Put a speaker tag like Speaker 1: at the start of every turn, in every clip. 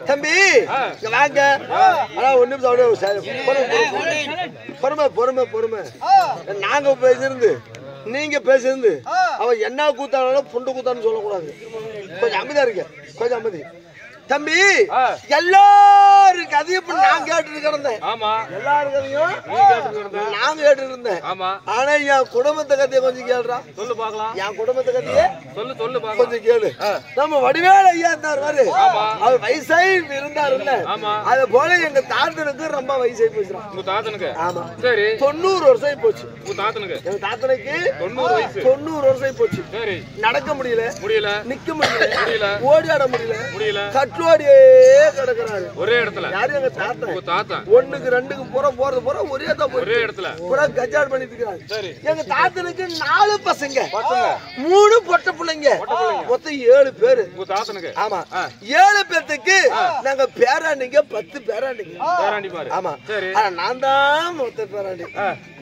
Speaker 1: தம்பி வாங்க. ஒன்னும் பொறுமை பொறுமை. நாங்க பேசிருந்து நீங்க பேசிருந்து அவன் என்ன கூத்தானாலும் புண்டு கூத்தான்னு சொல்லக்கூடாது. கொஞ்சம் அமைதியா இருக்கு, கொஞ்சம் அமைதி. தம்பி எல்லாரும் கதையும் நான் கேட்டு கிடந்தேன். எல்லாரும் கதையும் நான் கேட்டு இருந்தேன். ஆனா என் குடும்பத்தை கதையை கொஞ்சம் கேளுடா. சொல்லு பாக்கலாம். என் குடும்பத்தை கதையை சொல்லு கொஞ்சம் கேளு. நம்ம வடிவேலு ஐயா இருந்தாரு, அவர் வயசாயி இருந்தாரு. அத போல எங்க தாத்தனுக்கு ரொம்ப வயசாயி போச்சு. ஆமா சரி, 90 வருஷம் போச்சு. எங்க தாத்தனுக்கு 90 வருஷம் போச்சு. நடக்க முடியல, நிக்க முடியல, ஓடி ஆட முடியல, கட்டுவாடியே கிடக்குறாரு ஒரே இடத்துல. யாரு? எங்க தாத்தா. 1க்கு 2க்கு போறது ஒரே இடத்துல பூரா கஜாட் பண்ணிட்டு இருக்காரு. எங்க தாத்தனுக்கு 4 பசங்க, 3 பொட்ட பிள்ளைங்க, மொத்தம் 7 பேரு. ஆமா 7 பேத்துக்கு நாங்க பேராண்டிங்க, 10 பேராண்டிங்க. ஆமா நான் தான் மொத்த பேராண்டி.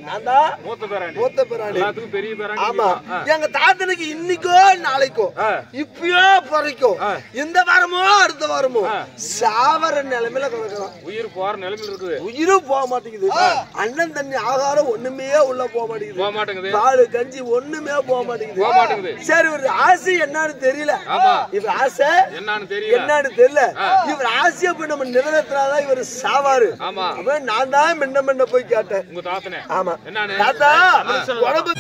Speaker 1: நான் தான்
Speaker 2: மூத்த பேராண்டி.
Speaker 1: மூத்த பேராண்டி.
Speaker 2: எல்லாத்துக்கும் பெரிய பேராண்டி.
Speaker 1: ஆமா. எங்க தாத்தனுக்கு இன்னைக்கோ நாளைக்கோ இப்பயோ பொறைக்கும் இந்த வாரமோ அடுத்த வாரமோ சாவர நிலைமையில கிடக்குறான்.
Speaker 2: உயிர் போற நிலைமையில இருக்குது.
Speaker 1: உயிரும் போக மாட்டேங்குது. அண்ணன் தண்ணி ஆகாரம் ஒண்ணுமே உள்ள போக மாட்டேங்குது.
Speaker 2: போக மாட்டேங்குது.
Speaker 1: பாலு கஞ்சி ஒண்ணுமே போக மாட்டேங்குது.
Speaker 2: போக மாட்டேங்குது.
Speaker 1: சரி ஒரு ஆசை என்னன்னு தெரியல. இவர் ஆசை
Speaker 2: என்னன்னு தெரியல.
Speaker 1: இவர் ஆசையை போய் நம்ம நிறைவேற்றினாதான் இவர் சாவாரு.
Speaker 2: ஆமா.
Speaker 1: நான் தான் மென்ன போய் கேட்டேன்.
Speaker 2: உங்க தாத்தனே.
Speaker 1: ஆமா.
Speaker 2: என்னன்னு
Speaker 1: தாத்தா உடம்பு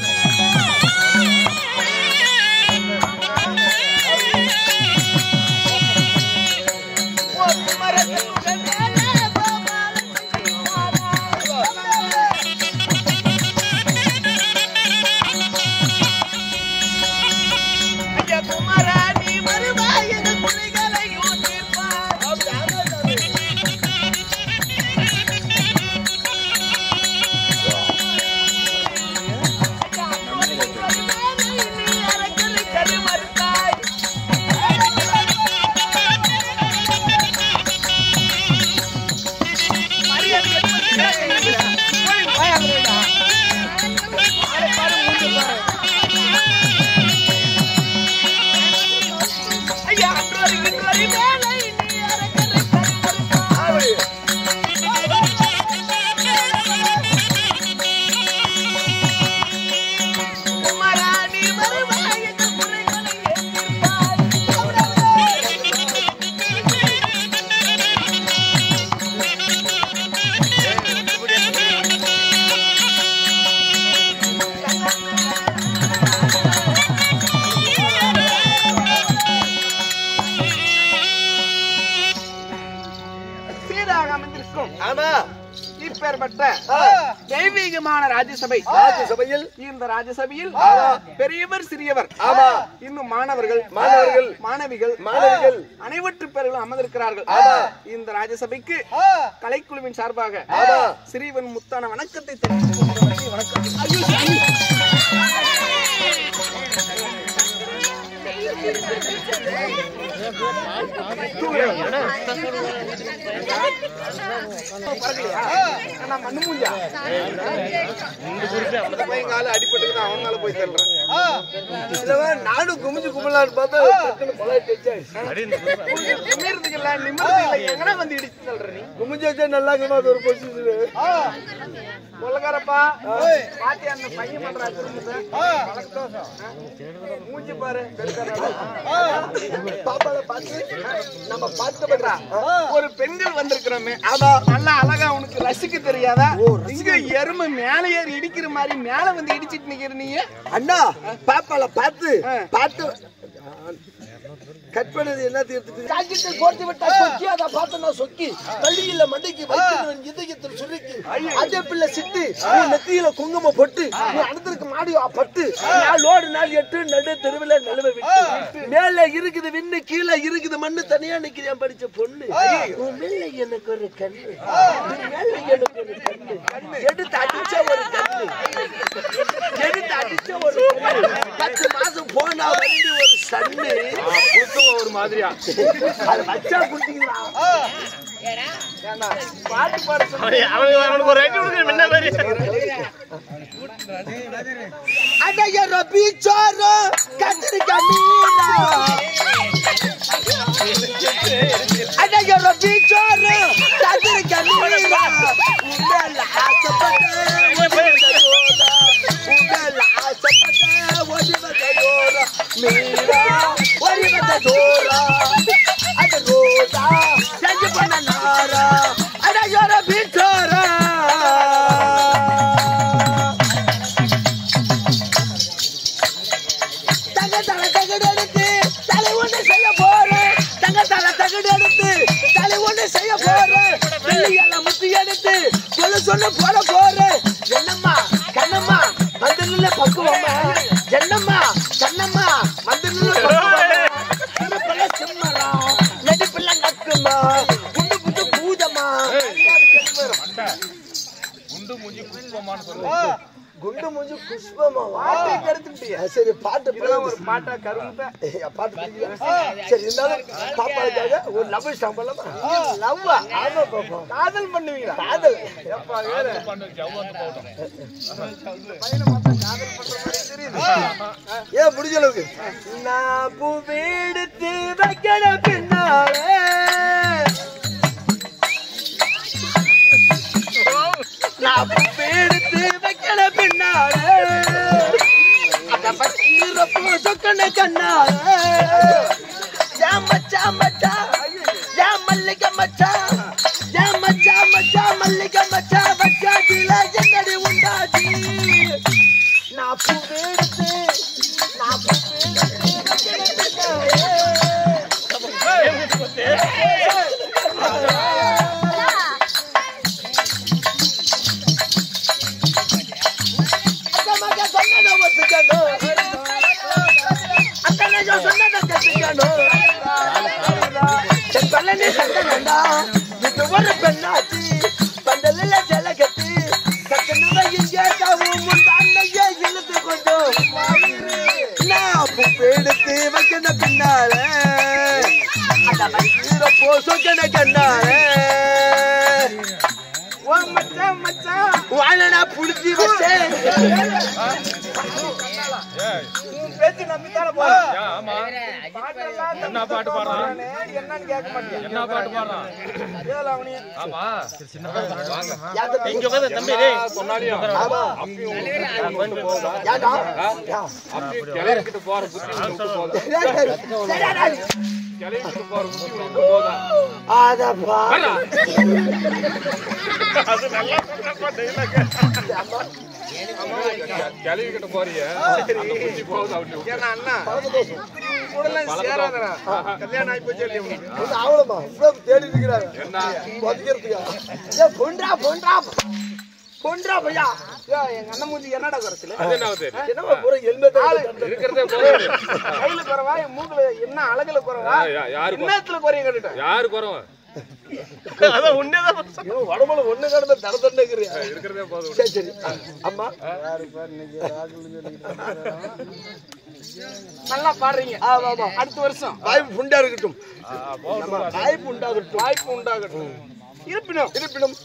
Speaker 3: தெய்வீகமான ராஜ்யசபையில் இந்த ராஜ்யசபையில் பெரியவர் சிறியவர் இன்னும் மாணவர்கள் மாணவிகள் அனைவற்று பேர்களும் அமர்ந்திருக்கிறார்கள். இந்த ராஜ்யசபைக்கு கலைக்குழுவின் சார்பாக சிறியவன் முத்தான வணக்கத்தை தெரிவித்துக்
Speaker 1: அவனால போய் தள்ளுறேன். நானும் குமிஞ்சு கும்பலான்னு பார்த்தா
Speaker 3: வந்து இடிச்சு தள்ளுற நீ
Speaker 1: குமிஞ்சு வச்சா நல்லா ஒரு பொசிஷன்
Speaker 3: கொள்ளக்காரப்பா பாத்தி அந்த பையன் பண்றாங்க மூஞ்சி பாரு
Speaker 1: பாப்பால பார்த்து நம்ம பார்த்து பண்றா.
Speaker 3: ஒரு பெண்கள் வந்திருக்கிறோமே நல்லா அழகா உனக்கு ரசிக்க தெரியாதா? இங்க எருமை மேல ஏறி இடிக்கிற மாதிரி மேல வந்து இடிச்சிட்டு நிக்கிற நீ
Speaker 1: அண்ணா பாப்பால பார்த்து பார்த்து கட் பண்ணது என்ன தீர்த்து கோர்த்து விட்டா சொக்கி அதை பார்த்தா சொக்கி கல்லியில மண்டைக்கு வைக்கிறவன் இதயத்தில் சுருக்கி அதே பிள்ளை சிட்டு நெத்தியில குங்குமம் பொட்டு அடுத்திருக்கு மாடி பட்டு நாலோடு நாள் 8 நடு தெருவில் நழுவ விட்டு மேல இருக்குது விண்ணு கீழே இருக்குது மண்ணு தனியா நிக்கிறேன் படிச்ச பொண்ணு மேல எனக்கு ஒரு கண்ணு மேல எனக்கு ஒரு கண்ணு எடுத்து அடிச்ச ஒரு கண்ணு எடுத்து அடிச்ச ஒரு 10 மாசம் போனா வந்து ஒரு சன்னு
Speaker 2: ஒரு மாதிரியா
Speaker 1: அது வச்சா குட்டிங்களா
Speaker 3: பாட்டு பாடு
Speaker 2: அவனுக்கு ஒரு ரைட் கொடுக்க முன்ன மாதிரி
Speaker 1: அடைய ரபி சோரோ கத்திரிக்கா மீனா அடைய ரபி சோரோ கத்திரிக்கா மீனா உடல ஆசைப்பட்ட ஓடி வந்தோரா மீனா ஓடி வந்தோரா அட ரோஜா செஞ்சு பண்ண நாரா அடைய ரபி சோரோ சொன்ன போற போற என்னம்மா கண்ணம்மா மந்தனில பக்குவம்மா என்னம்மா கண்ணம்மா மந்தனில பக்குவம்மா சிம்மரா நடிப்புல நக்குமா குண்டு புட்டு பூஜமா குண்டு மூஞ்சி குப்பமான்னு சொல்லுவாங்க குண்டு மூஞ்சி புஷ்பமாவா?
Speaker 3: பாட்டை கெடுத்துட்டியா?
Speaker 1: சரி பாட்டு
Speaker 3: இதெல்லாம் ஒரு பாட்டா கரும்புட்ட?
Speaker 1: பாட்டு பிடிக்கல. சரி இருந்தாலும் பாப்பாவுக்காக ஒரு லவ் ஸ்டாம்ப் பண்ணலாமா?
Speaker 3: லவ்வா?
Speaker 1: ஆமா பாப்பா.
Speaker 3: காதல் பண்ணுவீங்களா?
Speaker 1: காதல்
Speaker 3: எப்பா வேற பையனை பார்த்தா காதல் பண்ற மாதிரி தெரியுது.
Speaker 1: ஏன் முடிஞ்ச அளவுக்கு நான் பூ எடுத்து வைக்கணும் பின்னாலே நான் பூ எடுத்து வைக்கணும் பின்னாலே அத பச்சீரப்போ சொக்கன கண்ணாலே ஏன் மச்சா மச்சா ஏன் மல்லிகை மச்சா ஏன் மச்சா மச்சா மல்லிகை மச்சா வச்சாதில என்னடி உண்டாச்சு நான் பூ எடுத்து நான் பூ ஒரு பெண்ணாச்சு பந்தலில் ஜலகத்து கட்டண இங்கே முன்னையே இழுத்து கொண்டோம் நான் பூ எடுத்து வைக்கிற பின்னால போ சொக்கன கண்ணால
Speaker 3: மச்சான் மச்சான்
Speaker 1: வாழனா புடிச்சு வச்சேன்
Speaker 3: பேச்சு நம்பித்தான போ.
Speaker 2: ஆமா
Speaker 3: பாட்டெல்லாம்
Speaker 2: என்ன பாட்டு பாடுறான்?
Speaker 3: என்னன்னு கேட்க மாட்டேன்.
Speaker 2: என்ன பாட்டு பாடுறான்?
Speaker 3: ஏல அவனி
Speaker 2: ஆமா
Speaker 1: யார்கிட்ட
Speaker 2: இங்க வந்து தம்பி டேய் சொன்னாலியா
Speaker 1: ஆமா
Speaker 2: கொண்டு போதா
Speaker 1: யாடா
Speaker 2: அப்படி கிளறிக்கிட்டு போற புத்தி உனக்கு போதா கிளறிக்கிட்டு போற புத்தி உனக்கு போதா
Speaker 1: ஆதப்பா
Speaker 2: அது நல்லா டெய்லாக் கிளறிக்கிட்டு போறிய அந்த புத்தி போதா அப்படி
Speaker 3: ஏன்னா அண்ணா கூடலாம் சேராதடா. கல்யாணம் ஆகி போச்சு இல்லையா உனக்கு?
Speaker 1: அவளமா இவ்வளவு தேடி இருக்கிறாங்க
Speaker 2: என்ன
Speaker 1: ஒதுக்கிறதுக்கா ஏ பொன்றா பொன்றா பொன்றா பையா
Speaker 3: எங்க அண்ணன் மூஞ்சி என்னடா குறைச்சல?
Speaker 2: அது என்ன ஆகுது?
Speaker 1: என்னமா பூரா ஹெல்மெட்
Speaker 2: இருக்கிறதே போதும்.
Speaker 3: கையில குறவா என் மூக்குல என்ன அழகுல குறவா
Speaker 2: யாரு
Speaker 3: இன்னத்துல குறைய கேட்டுட்டேன்.
Speaker 2: யாரு குறவ?
Speaker 3: அதான் உன்னேதான்
Speaker 1: உடம்புல ஒண்ணு கடந்த தடத்தண்டைக்கிறியா
Speaker 2: இருக்கிறதே போதும்.
Speaker 1: சரி சரி அம்மா
Speaker 3: நல்லா பாடுறீங்க.
Speaker 1: ஆமா ஆமா
Speaker 3: அடுத்த வருஷம்
Speaker 1: வாய்ப்பு உண்டா இருக்கட்டும்
Speaker 2: போதும்.
Speaker 1: வாய்ப்பு உண்டாகட்டும்
Speaker 3: வாய்ப்பு உண்டாகட்டும். இருப்பினும்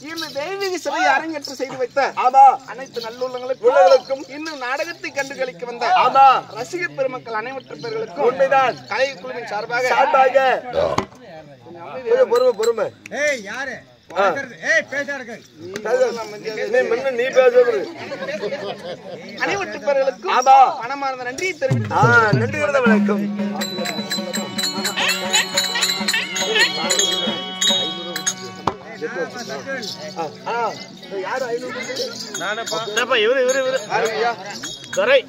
Speaker 3: இந்த தெய்வீக சிலையை அரங்கேற்றம் செய்து வைத்த
Speaker 1: ஆமா
Speaker 3: அனைத்து நல்லுள்ளங்களுக்கும்
Speaker 1: உள்ளங்களுக்கும்
Speaker 3: இன்னும் நாடகத்தை கண்டுகளிக்க வந்த
Speaker 1: ஆமா
Speaker 3: ரசிகர் பெருமக்கள் அனைவற்ற பேர்களுக்கும்
Speaker 1: உண்மைதான்
Speaker 3: கலை குழுவின் சார்பாக
Speaker 1: சார்பாக கொஞ்சம் பொறுமை பொறுமை
Speaker 4: ஏய் யாரு வளர்க்கறது? ஏய் பேசாதீங்க.
Speaker 1: நீ பேசுறது
Speaker 3: அனைவற்ற பேர்களுக்கும்
Speaker 1: ஆமா
Speaker 3: மனமார்ந்த நன்றியை தெரிவித்து
Speaker 1: நன்றி வணக்கம் யாரு 500
Speaker 2: நானப்பா இவரு துரை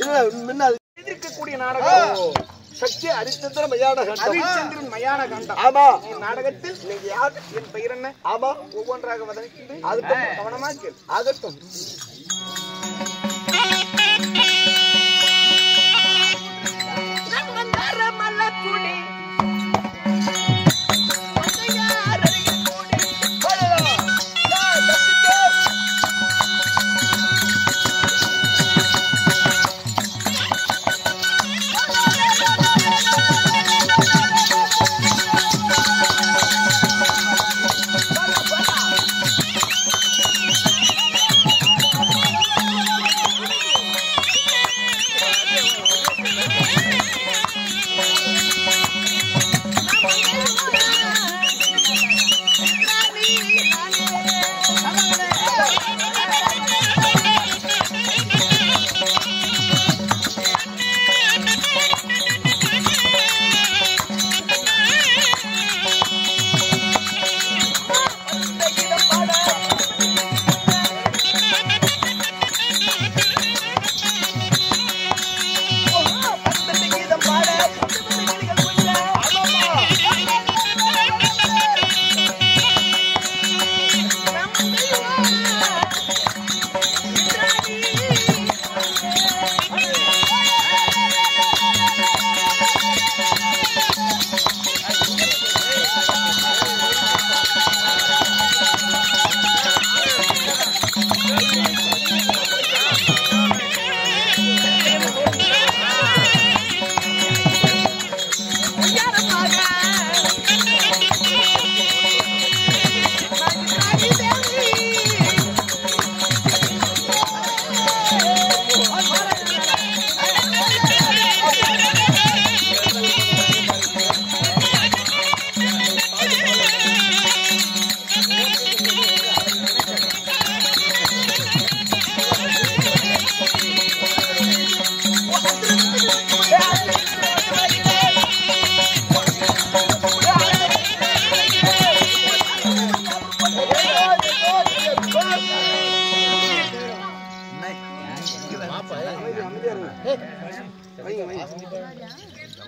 Speaker 1: இல்ல முன்ன
Speaker 3: இருக்கக்கூடிய நாடகம்
Speaker 1: சக்தி ஹரிச்சந்திர மயான கண்டம்
Speaker 3: ஹரிச்சந்திரன் மயான காண்டம்.
Speaker 1: ஆமா
Speaker 3: நாடகத்தில் நீங்க யார், என் பெயர் என்ன,
Speaker 1: ஆமா
Speaker 3: ஒவ்வொன்றாக வதக்கிட்டு
Speaker 1: அதுக்கும்
Speaker 3: கவனமா கேள்.
Speaker 1: ஆகட்டும்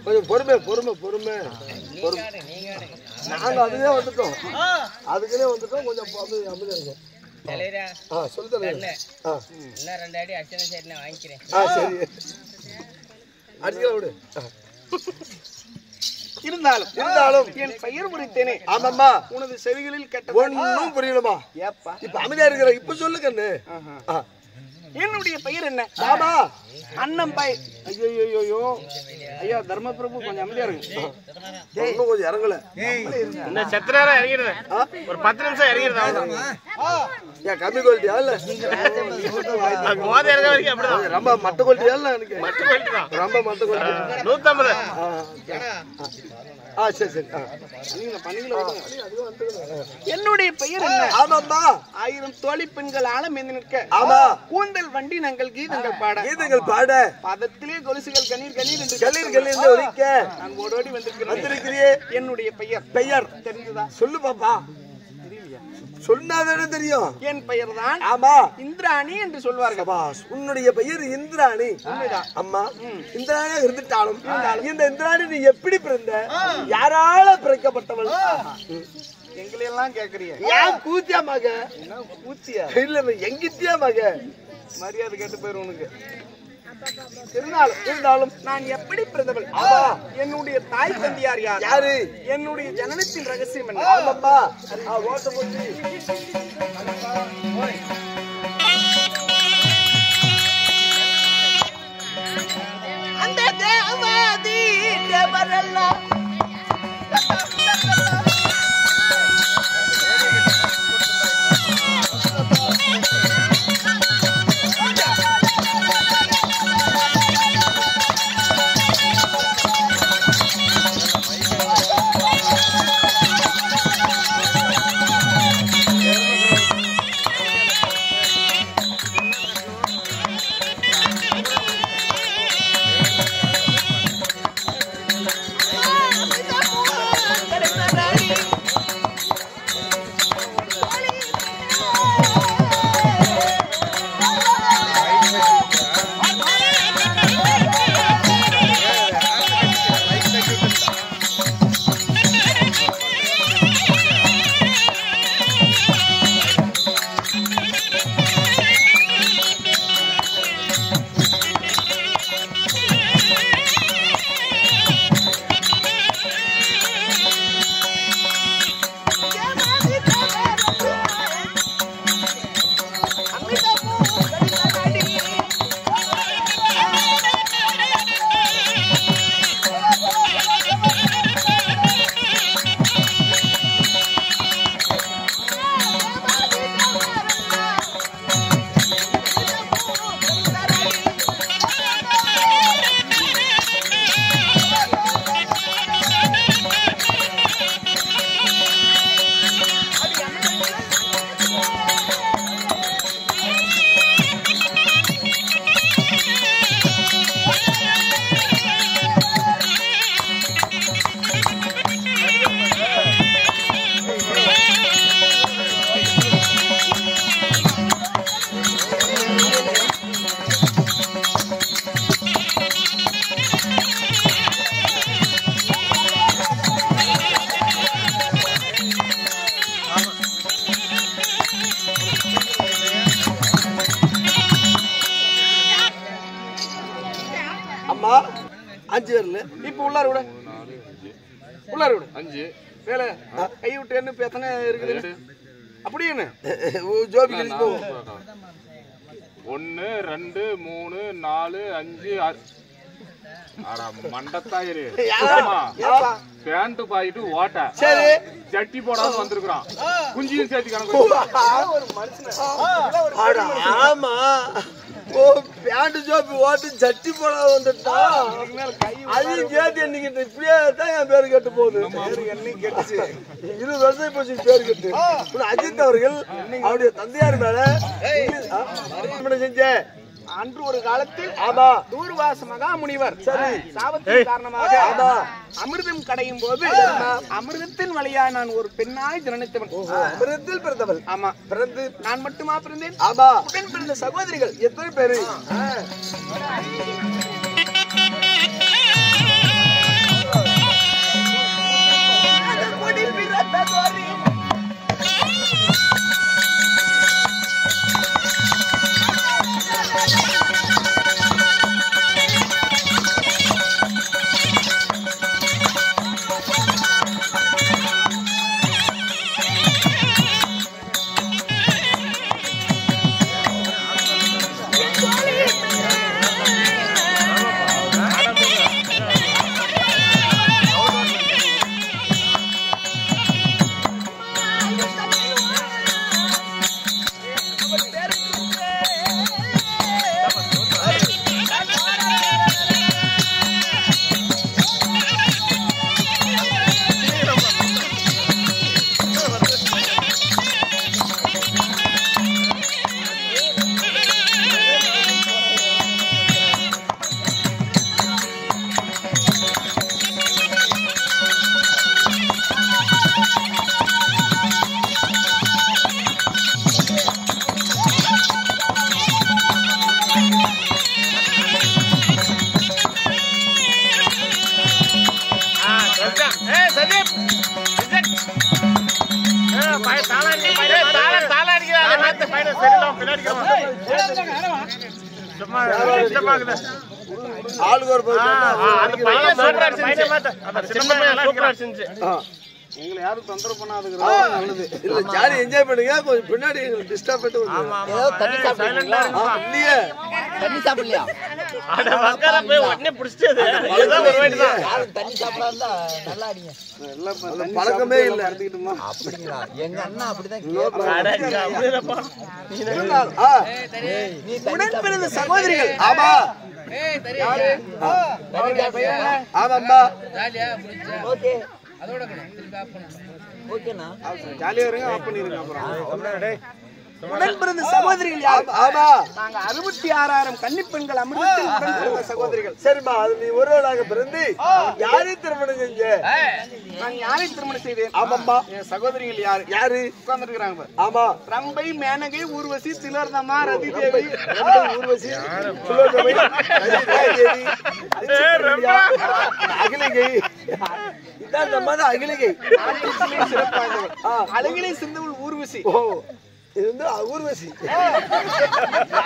Speaker 1: கொஞ்சம் பொறுமை பொறுமை பொறுமை பொறுமை. நாங்க அதுவே வந்துட்டோம், அதுக்குன்னே வந்துட்டோம். கொஞ்சம் அமைதியா இருக்கும். சொல்லு தலைவரே. சரி அடிக்கல விடு.
Speaker 3: இருந்தாலும் என் பெயர் குறித்தேனே.
Speaker 1: ஆமாம்மா,
Speaker 3: உனது செவிகளில் கேட்ட
Speaker 1: ஒன்னும் புரியலமா.
Speaker 3: ஏப்பா
Speaker 1: இப்ப அமைதியா இருக்கிற, இப்ப சொல்லு கண்ணு.
Speaker 3: என்னுடைய பெயர் என்ன?
Speaker 1: ஆமா,
Speaker 3: அண்ணன் பாய். ஐயோ ஐயா தர்மபிரபு, கொஞ்சம் அமைதியா இருக்கு.
Speaker 1: இன்னும் கொஞ்சம் இறங்கல.
Speaker 2: இந்த சத்திரா இறங்கிடுறேன், ஒரு 10 நிமிஷம் இறங்கிடுறேன்.
Speaker 1: ஏன் கம்மி குவாலிட்டியா இல்ல
Speaker 2: மோத இறங்க வரைக்கும் அப்படிதான்.
Speaker 1: ரொம்ப மட்ட குவாலிட்டியா இல்ல? எனக்கு
Speaker 2: மட்டு போயிட்டு தான்.
Speaker 1: ரொம்ப மட்ட குவாலிட்டி.
Speaker 2: 150.
Speaker 1: சரி சரி.
Speaker 3: என்னுடைய பெயர் என்ன?
Speaker 1: ஆமாம்மா,
Speaker 3: 1000 தோழி பெண்கள் ஆழம் மீது நிற்க.
Speaker 1: ஆமா,
Speaker 3: கூந்தல் வண்டி நாங்கள் கீதங்கள் பாட.
Speaker 1: கீதங்கள் பாட.
Speaker 3: பதத்திலே கொலுசுகள் கண்ணீர் கண்ணீர் என்று
Speaker 1: கல்லீர் கல்லீர் ஒலிக்க
Speaker 3: நான் ஓடோடி
Speaker 1: வந்திருக்கிறியே.
Speaker 3: என்னுடைய பெயர்
Speaker 1: பெயர்
Speaker 3: தெரிஞ்சுதா?
Speaker 1: சொல்லு பாப்பா. சொன்னாதானே தெரியும்.
Speaker 3: என் பெயர் தான்
Speaker 1: ஆமா,
Speaker 3: இந்திராணி என்று சொல்வார்கள்.
Speaker 1: உன்னுடைய பெயர் இந்திராணி. அம்மா, இந்திராணியா இருந்துட்டாலும் இந்த இந்திராணி நீ எப்படி பிறந்த? யாரால பிறக்கப்பட்டவள்?
Speaker 3: எங்களை எல்லாம் கேக்குறீங்க.
Speaker 1: ஏன் கூத்தியா மக?
Speaker 3: ஊத்தியா
Speaker 1: இல்ல, எங்கித்தியா மக?
Speaker 3: மரியாதை கேட்டு போயிரு உனக்கு.
Speaker 1: இருந்தாலும்
Speaker 3: நான் எப்படி பிறந்தவள்? என்னுடைய தாய் தந்தையார் யார்?
Speaker 1: யாரு?
Speaker 3: என்னுடைய ஜனனத்தின் ரகசியம் என்ன?
Speaker 1: ஆமாப்பா, ஓட்ட போட்டு
Speaker 3: அந்த தேவாதி தேவரெல்லாம்
Speaker 1: அம்மா 5 வரல.
Speaker 3: இப்ப உள்ளார விட, உள்ளார விட.
Speaker 2: 5
Speaker 3: வேலை கை விட்டு என்ன இப்ப எத்தனை இருக்குது? அப்படி என்ன
Speaker 1: ஜோபி கழிச்சு போவோம்.
Speaker 2: 1 2 3 4 5 6. ஆடா மண்டத்தாயிரு. பேண்ட் பாயிட்டு ஓட்ட
Speaker 1: சரி,
Speaker 2: ஜட்டி போடாம வந்திருக்கான். குஞ்சியும் சேர்த்து கணக்கு.
Speaker 3: ஒரு மனுஷன்
Speaker 1: ஆமா. ஓ, பேண்ட் ஜோபி ஓட்டு ஜட்டி போட வந்துட்டா. அதையும் சேர்த்து என்னைக்கு இப்படியே தான் என் பேரு கெட்டு போகுது.
Speaker 3: என்னையும் கேட்டுச்சு.
Speaker 1: 20 வருஷம் போச்சு பேரு கெட்டு. அஜித் அவர்கள் அவருடைய தந்தையார் மேல செஞ்ச
Speaker 3: அன்று ஒரு காலத்தில்
Speaker 1: ஆமா
Speaker 3: தூர்வாச மகாமுனிவர்
Speaker 1: சரி
Speaker 3: சாபத்தின் காரணமாக
Speaker 1: ஆமா
Speaker 3: அமிர்தம் கடையும் போது அமிர்தத்தின் வழியா நான் ஒரு பெண்ணாய் ஜனனித்தவன்.
Speaker 1: அமிர்தத்தில் பிறந்தவள்.
Speaker 3: ஆமா,
Speaker 1: பிறந்து
Speaker 3: நான் மட்டுமா பிறந்தேன்?
Speaker 1: ஆமா.
Speaker 3: உடன் பிறந்த சகோதரிகள்
Speaker 1: எத்தனை பேரு? ஆளுக்கு ஒரு
Speaker 3: எங்களை யாரும் தொந்தரவு பண்ணாதுங்கிறது நல்லது.
Speaker 1: இல்ல ஜாலி என்ஜாய் பண்ணுங்க, கொஞ்சம் பின்னாடி டிஸ்டர்ப் பண்ணிட்டு இல்லையே
Speaker 5: தண்ணி சாப்பிடலையா? தண்ணி சாப்பிடாதா நல்லா அடிங்க.
Speaker 1: பழக்கமே இல்ல.
Speaker 5: அப்படிங்களா? எங்க அண்ணா அப்படிதான். நீ
Speaker 3: உடன்பிறந்த சகோதரிகள்.
Speaker 1: ஆமா ஆமாம்பா.
Speaker 5: ஓகே ஓகேண்ணா.
Speaker 3: ஜாலியா இருங்க, ஆஃப் பண்ணிருங்க. அப்புறம் உடன்பிறந்த சகோதரிகள் யார்?
Speaker 1: ஆமா
Speaker 3: நாங்க 66,000 கன்னிப்பெண்கள் அமிர்தத்தில் உடன்பிறந்த சகோதரிகள்.
Speaker 1: சரிம்மா, அது நீ ஒருவராக பிறந்து யாரையும் திருமணம் செஞ்ச?
Speaker 3: நான் யாரை திருமணம் செய்தேன்?
Speaker 1: ஆமாம்பா.
Speaker 3: என் சகோதரிகள் யாரு
Speaker 1: யாரு
Speaker 3: உட்கார்ந்துருக்காங்க?
Speaker 1: ஆமா
Speaker 3: ரம்பை, மேனகை, ஊர்வசி, திலோர்தமா, ரதி தேவி,
Speaker 1: ஊர்வசி, சுலோகமை, தேவி, அகிலிகை. இதான் நம்ம தான் அகிலிகை.
Speaker 3: சிறப்பானவள். அழகிலே சிந்தவள் ஊர்வசி.
Speaker 1: ஓ, இது வந்து ஊர்வசி.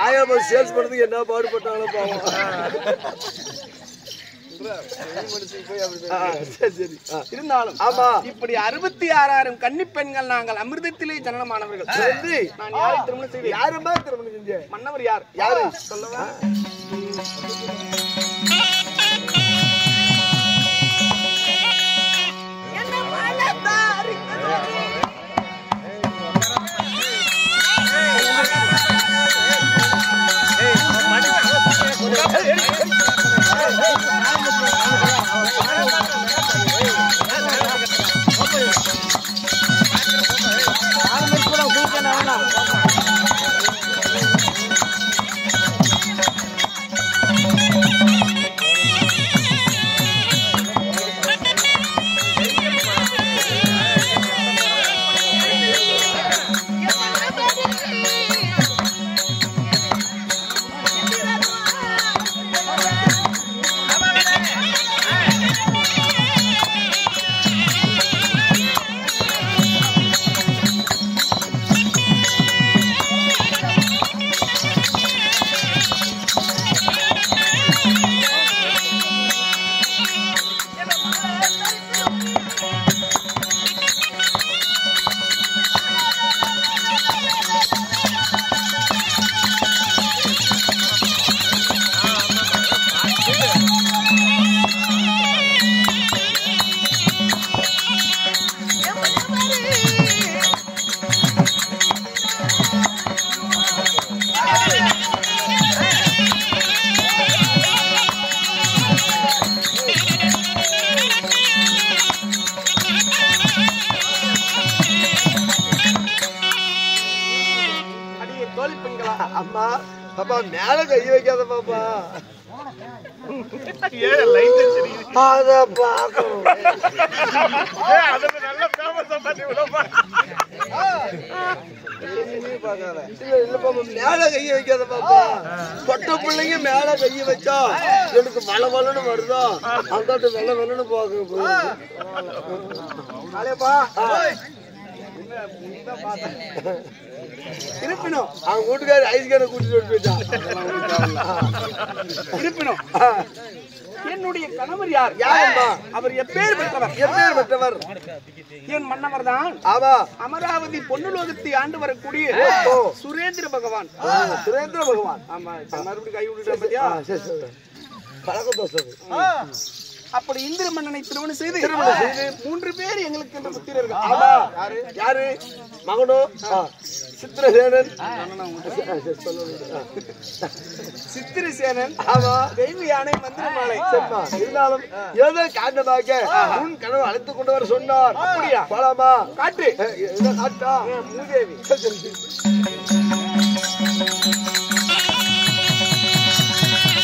Speaker 1: ஆயிரம் சேல்ஸ் பண்றதுக்கு என்ன பாடுபட்டாலும் பாவம். சரி.
Speaker 3: இருந்தாலும்
Speaker 1: ஆமா,
Speaker 3: இப்படி 66,000 கன்னிப்பெண்கள் நாங்கள் அமிர்தத்திலே ஜனனமானவர்கள். நான் யாரை திருமணம் செய்தேன்?
Speaker 1: யாருமா திருமணம் செஞ்ச?
Speaker 3: மன்னவர் யார்?
Speaker 1: யாரு
Speaker 3: சொல்லவா?
Speaker 1: அம்மா பாப்பா மேல கை வைக்காத பாப்பா. அத பாக்கணும். இல்ல பாப்பா, மேல கைய வைக்காத பாப்பா. பொட்ட பிள்ளைங்க மேல கைய வச்சா எனக்கு வள வளன்னு வருதா, அந்தாட்டு வெள்ள வெள்ளன்னு பாக்க
Speaker 3: இருப்பினும்
Speaker 1: அவங்க வீட்டுக்காரி ஐஸ் கேனை கூட்டிட்டு போயிட்டான்.
Speaker 3: இருப்பினும் என்னுடைய கணவர் யார்?
Speaker 1: யாரம்மா?
Speaker 3: அவர் எப்பேர் பெற்றவர்?
Speaker 1: எப்பேர் பெற்றவர்?
Speaker 3: என் மன்னவர் தான்.
Speaker 1: ஆமா,
Speaker 3: அமராவதி பொன்னுலோகத்தை ஆண்டு வரக்கூடிய சுரேந்திர பகவான்.
Speaker 1: சுரேந்திர பகவான்.
Speaker 3: ஆமா, மறுபடியும் கை விட்டுட்டேன் பாத்தியா?
Speaker 1: பழக்க தோசை.
Speaker 3: அப்படி இந்திர மன்னனை திருமணம் செய்து 3 பேர் எங்களுக்கு இந்த புத்திரர்கள்.
Speaker 1: ஆமா, யாரு? மகனோ சித்திரசேனன்.
Speaker 3: சித்திரசேனன்,
Speaker 1: ஆமா,
Speaker 3: தெய்வ யானை, மந்திரமாலை.
Speaker 1: சரிம்மா, இருந்தாலும் ஏதோ காரணமாக உன் கனவு அழைத்துக் கொண்டு வர சொன்னார். அப்படியா? போலாமா?
Speaker 3: காட்டு.
Speaker 1: காட்டா?
Speaker 3: மூதேவி.